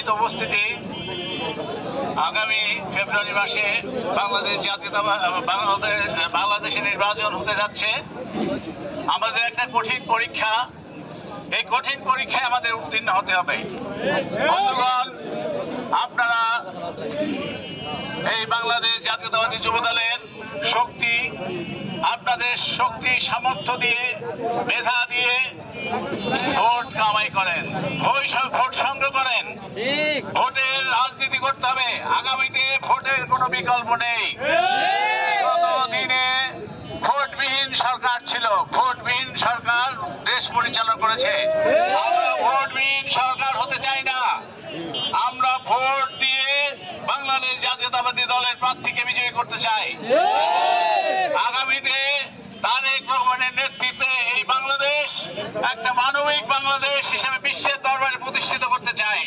সম্মানিত উপস্থিতি, আগামী ফেব্রুয়ারি মাসে বাংলাদেশে নির্বাচন হতে যাচ্ছে। আমাদের একটা কঠিন পরীক্ষা, এই কঠিন পরীক্ষায় আমাদের উত্তীর্ণ হতে হবে। বন্ধুগণ, আপনারা এই বাংলাদেশ জাতীয়তাবাদী যুবদলের শক্তি, আপনাদের শক্তি সামর্থ্য দিয়ে, মেধা দিয়ে ভোট কামাই করেন, ভোট সংগ্রহ করেন। ভোটের রাজনীতি করতে হবে। আগামীতে ভোটের কোনো বিকল্প নেই। গত দিনে ভোটবিহীন সরকার ছিল, ভোটবিহীন সরকার দেশ পরিচালনা করেছে। আমরা ভোটবিহীন সরকার হতে চাই না। আমরা ভোট দিয়ে বাংলাদেশ জাতীয়তাবাদী দলের প্রার্থীকে বিজয়ী করতে চাই। আগামীতে তারেক রহমানের নেতৃত্বে এই বাংলাদেশ একটা মানবিক বাংলাদেশ হিসেবে বিশ্বের দরবারে প্রতিষ্ঠিত করতে চাই।